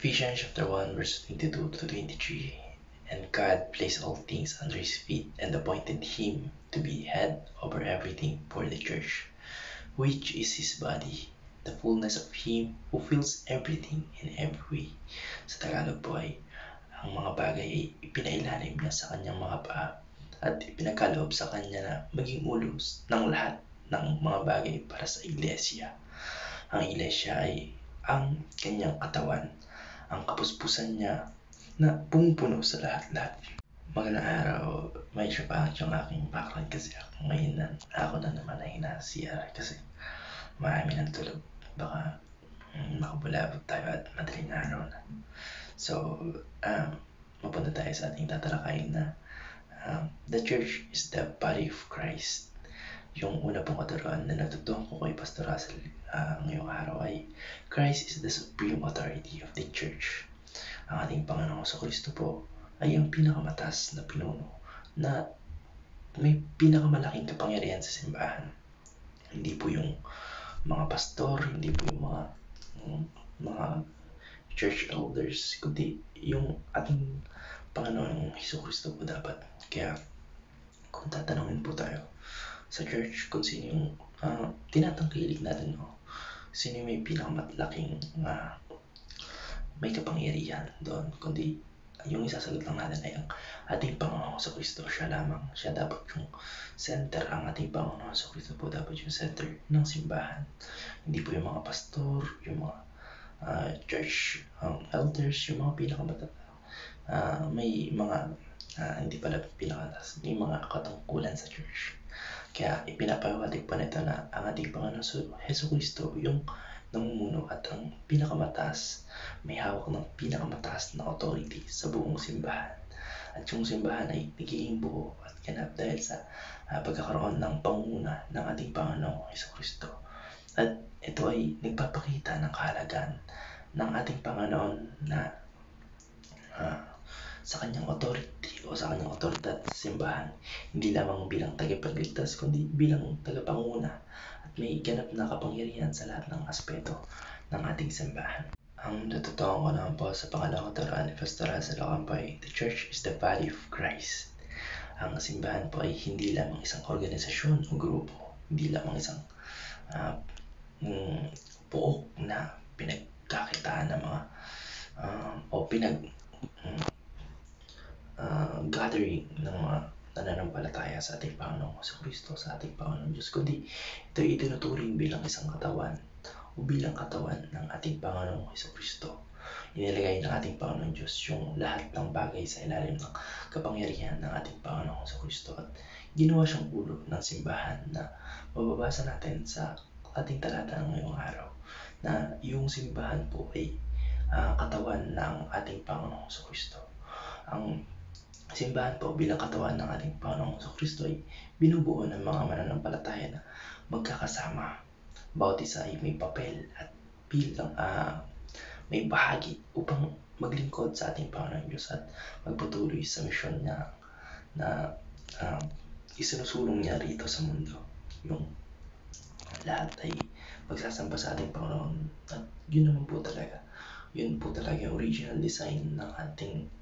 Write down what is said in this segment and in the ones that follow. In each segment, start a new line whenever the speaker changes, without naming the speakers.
Ephesians chapter 1 verse 22 to 23. And God placed all things under his feet and appointed him to be head over everything for the church, which is his body, the fullness of him who fills everything in every way. Sa Tagalog po ay, ang mga bagay ay ipinailalim niya sa kanyang mga paa at ipinagkaloob sa kanya na maging ulos ng lahat ng mga bagay para sa iglesia. Ang iglesia ay ang kanyang katawan, ang kapuspusan niya na pumupuno sa lahat-lahat. Magandang araw, medyo pangit yung aking background kasi ngayon ako na naman ay nasa-CR kasi marami ng tulog. Baka makabulabog tayo at madaling araw na. So, mapunta tayo sa ating tatalakayin na the church is the body of Christ. Yung una pong katuruan na natutuhan ko kay Pastor Russell ngayong araw ay Christ is the supreme authority of the church. Ang ating Panginoong Kristo po ay ang pinakamataas na pinuno na may pinakamalaking kapangyarihan sa simbahan. Hindi po yung mga pastor, hindi po yung mga church elders, kundi yung ating Panginoong Kristo po dapat. Kaya kung tatanungin po tayo sa church kung sino yung tinatangkilik natin, sino yung may pinakamalaking may kapangyarihan doon, kundi yung isasagot lang natin ay ang ating Panginoon sa Kristo. Siya lamang, siya dapat yung center. Ang ating Panginoon sa Kristo po dapat yung center ng simbahan. Hindi po yung mga pastor, yung mga church elders, yung mga pinakamatata. May mga hindi pala pinakatas, may mga katungkulan sa church. Kaya ipinapawatig pa nito na ang ating Panginoon sa Jesucristo yung namumuno at ang pinakamataas, may hawak ng pinakamataas na authority sa buong simbahan. At yung simbahan ay nagiging buo at ganap dahil sa pagkakaroon ng pangunguna ng ating Panginoong Jesucristo. At ito ay nagpapakita ng kahalagan ng ating Panginoon na sa kanyang authority o sa kanyang otoridad sa simbahan, hindi lamang bilang tagapagligtas kundi bilang tagapanguna at may ganap na kapangyarihan sa lahat ng aspeto ng ating simbahan. Ang natutuhan ko naman po sa pangalawang katuruan ni Pastor Russell Ocampo ay the church is the body of Christ. Ang simbahan po ay hindi lamang isang organisasyon o grupo, hindi lamang isang buok na pinagkakitaan ng mga gathering ng mga nananampalataya sa ating Panginoong Kristo, sa ating Panginoong Diyos, kundi ito ay itinuturing bilang isang katawan o bilang katawan ng ating Panginoong Kristo. Inilagay ng ating Panginoong Diyos yung lahat ng bagay sa ilalim ng kapangyarihan ng ating Panginoong Kristo at ginawa siyang ulo ng simbahan na mababasa natin sa ating talata ngayong araw na yung simbahan po ay katawan ng ating Panginoong Kristo. Ang simbahan po bilang katawan ng ating Panginoong Kristo ay binubuo ng mga mananampalataya na magkakasama. Bawat isa ay may papel at bilang may bahagi upang maglingkod sa ating Panginoong Diyos at magpatuloy sa misyon niya na isinusulong niya rito sa mundo. Yung lahat ay magsasamba sa ating Panginoon at yun naman po talaga. Yun po talaga yung original design ng ating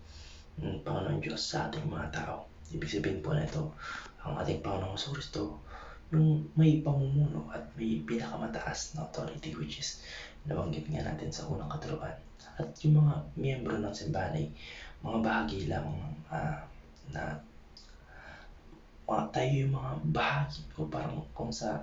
Panginoon Diyos sa ating mga tao. Ibig sabihin po na ito, ang ating Panginoong Kristo, yung may pamumuno at may pinakamataas na authority, which is nabanggit nga natin sa unang katuruan. At yung mga miyembro ng simbahan ay mga bahagi lamang na tayo yung mga bahagi o parang kung sa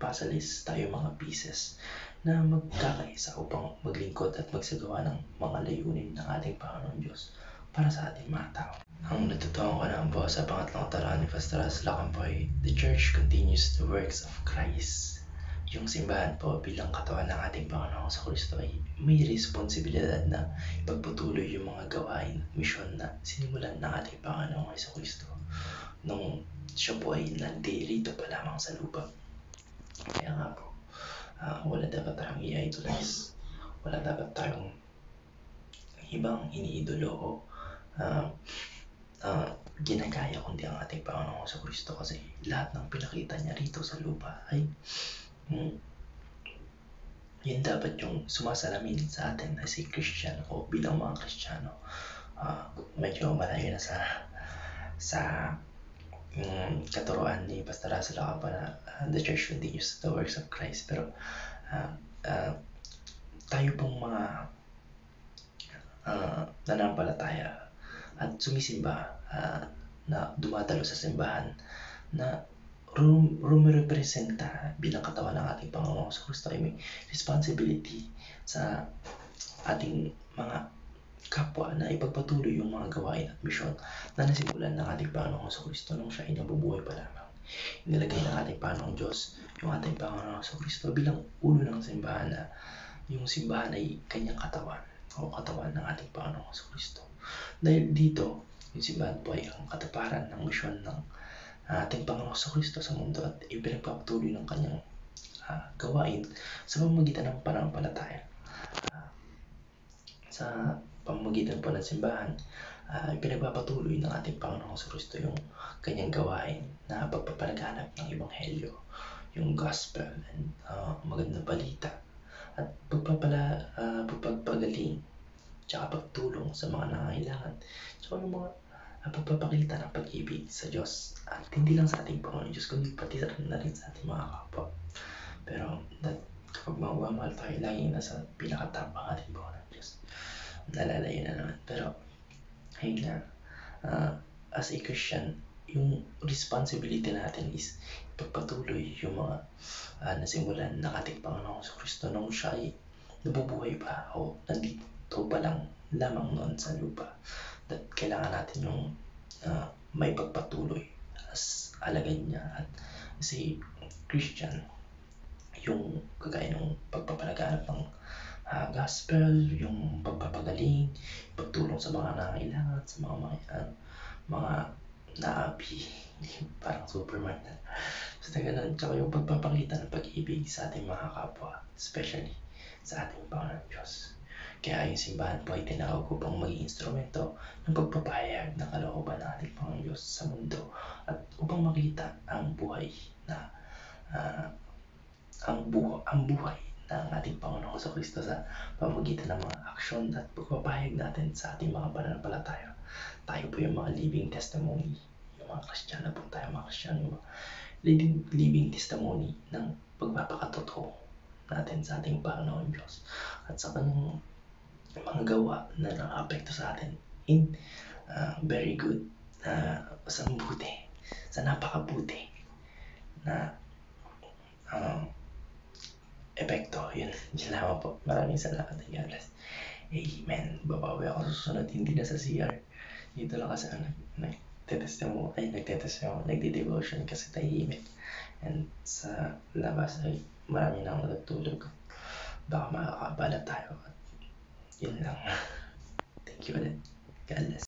puzzle is tayo mga pieces na magkakaisa upang maglingkod at magsagawa ng mga layunin ng ating Panginoon Diyos para sa ating mga tao. Ang natutuhan ko naman po sa pangatlong katuruan ni Pastor Russell Ocampo ay the church continues the works of Christ. Yung simbahan po bilang katawan ng ating Panginoon sa Kristo ay may responsibilidad na ipagpatuloy yung mga gawain at misyon na sinimulan ng ating Panginoon sa Kristo nung siya po ay nandirito pa lamang sa lupa. Kaya nga po, wala dapat tayong i-idolize, wala dapat tayong ibang iniidolo o ginagaya kundi ang ating Panginoong sa Kristo, kasi lahat ng pinakita niya rito sa lupa ay yun dapat yung sumasalamin sa atin as a Christian o bilang mga Kristiyano. Medyo malayo na sa katuruan ni Pastor Russell Acapa na the church continues the works of Christ. Pero tayo pong mga nanampalataya at sumisimba na dumadalo sa simbahan na rumirepresenta bilang katawan ng ating Panginoong Kristo ay may responsibility sa ating mga kapwa na ipagpatuloy yung mga gawain at misyon na nasimulan ng ating Panginoong Kristo nung siya ay nabubuhay pa lamang. Inilagay ng ating Panginoong Diyos yung ating Panginoong Kristo bilang ulo ng simbahan na yung simbahan ay kanyang katawan o katawan ng ating Panginoong Kristo. Dahil dito, yung simbahan po ay ang katuparan ng misyon ng ating Panginoong Kristo sa mundo at ipinagpapatuloy ng kanyang gawain sa pamamagitan ng pananampalataya. Sa pamamagitan po ng simbahan, ipinagpapatuloy ng ating Panginoong Kristo yung kanyang gawain na pagpapalaganap ng Ebanghelyo, yung gospel and magandang balita at pagpapagaling tsaka pagtulong sa mga nangangailangan tsaka yung mga pagpapakita ng pag-ibig sa Diyos at hindi lang sa ating Panginoon Diyos kundi pati na rin sa ating mga kapwa. Pero kapag mawamahal tayo, laging nasa pinakatap ang ating Panginoon Diyos. Nalalayo na naman. Pero ayun na, as a Christian, yung responsibility natin is pagpatuloy yung mga nasimulan ng ating Panginoong Kristo nung siya ay nabubuhay pa o nandito pa lang lamang noon sa lupa. That kailangan natin yung may pagpatuloy as alagad niya at as a Christian, yung kagaya ng pagpapalaganap ng gospel, yung pagpapagaling, pagtulong sa mga nangangailangan, sa mga naabi, parang Superman. So ganun, tsaka yung pagpapakita ng pag-ibig sa ating mga kapwa, especially sa ating Panginoon Diyos. Kaya yung simbahan po ay tinawag upang maging instrumento ng pagpapahayag ng kalooban ng ating Panginoon Diyos sa mundo at upang makita ang buhay na ang buhay ng ating Panginoon Kristo sa pamamagitan ng mga aksyon at pagpapahayag natin sa ating mga pananampalataya. Tayo po yung mga living testimony, yung mga Kristiyano po tayo, mga Kristiyano, living testimony ng pagpapakatotoo natin sa ating Panginoon Diyos at sa kanyang mga gawa na nang-apekto sa atin in very good, sa mabuti, sa napakabuti na epekto. Yun lamang po. Maraming salamat. God bless. Amen. Babawi ako susunod, hindi na sa CR. Dito lang kasi nagde-devotion kasi tahimik. And sa labas ay marami nang natutulog. Baka makakabala tayo. Yun lang. Thank you ulit. God bless.